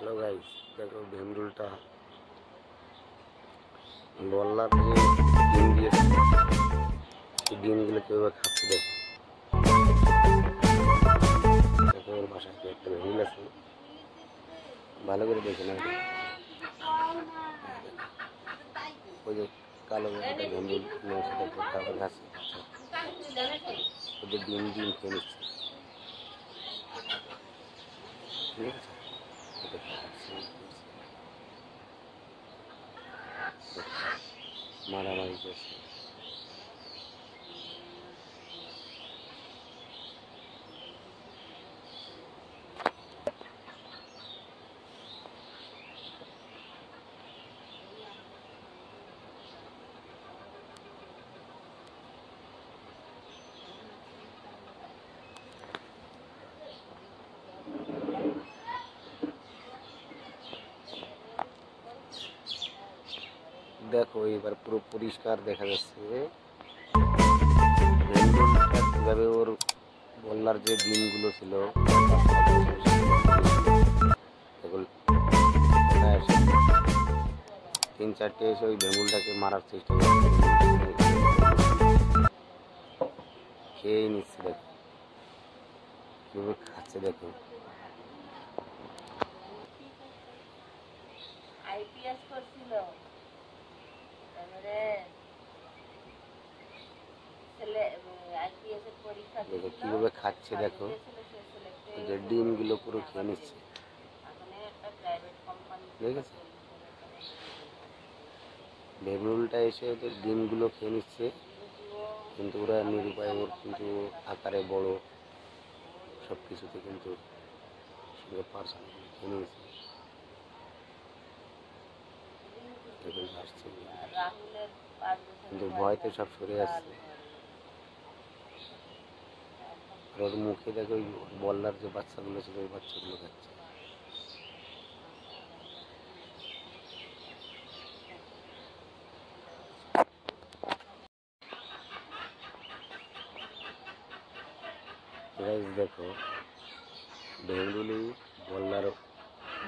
Hello guys, দেখো ভীমরুলটা বললাম যে ডিম দিয়েছে, এই ডিমগুলো কীভাবে খাচ্ছে দেখো। দেখো ওর বাসায় একটা ভীমরুল আছে, ভালো করে দেখে না। ওই যে কালো একটা ভীমরুল নিয়ে এসে দেখো তারপর খাচ্ছে, ওদের ডিম খেয়ে নিচ্ছে, ঠিক আছে। মারামারি করছে। দেখো এবার পুরো পরিষ্কার দেখা যাচ্ছে কিভাবে ওর বললার যে ডিমগুলো ছিল তিন চারটে এসে ওই ভেমুলটাকে মারার চেষ্টা করছে, খেয়েই নিচ্ছে। দেখো কিভাবে খাচ্ছে, দেখো। আইপিএস করছিল, দেখো কিভাবে খাচ্ছে, দেখো যে ডিমগুলো পুরো খেয়ে নিচ্ছে, ঠিক আছে। ভেমরুলটা এসে ওদের ডিমগুলো খেয়ে নিচ্ছে, কিন্তু ওরা নিরুপায়, ওর কিন্তু আকারে বড়, সব কিছুতে কিন্তু পার্সেন্ট খেয়ে নিয়েছে। আসছে কিন্তু ভয়তে সব সরে আসছে। আর ওর মুখে দেখো ওই বল্লার যে বাচ্চাগুলো ছিল ওই বাচ্চাগুলো খাচ্ছে। দেখো ভেমরুলি বল্লার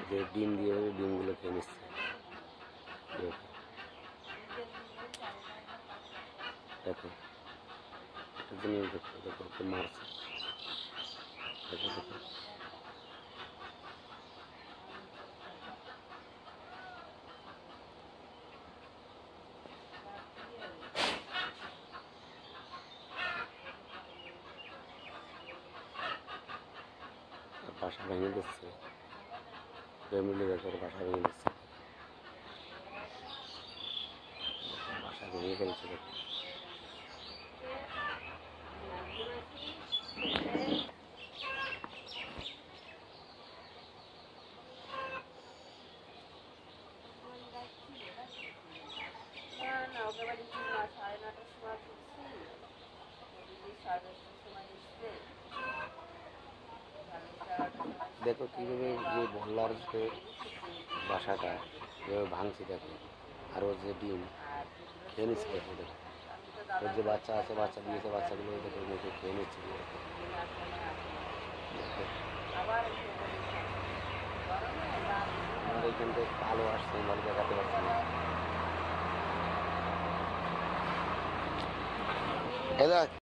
যে ডিম দিয়ে ডিমগুলো খেয়ে নিচ্ছে। দেখো একটা জিনিস দেখো, দেখো ওকে মারছে, দেখো দেখো। বাসা ভেঙে দিচ্ছে, ফ্যামিলি দেখো বাসা ভেঙে দিচ্ছে, বাসা ভেঙে ফেলছে। দেখো দেখো কীভাবে যে বল্লার যে বাসাটা কীভাবে ভাঙছে, দেখো। আর ওর যে ডিম খেয়ে নিচ্ছে, দেখো দেখো ওর যে বাচ্চা আছে, বাচ্চা দিয়েছে, বাচ্চাগুলো দেখো মুখে খেয়ে নিচ্ছে। আমার এখান থেকে কালো আসছে, ভালো দেখাতে পারছি না।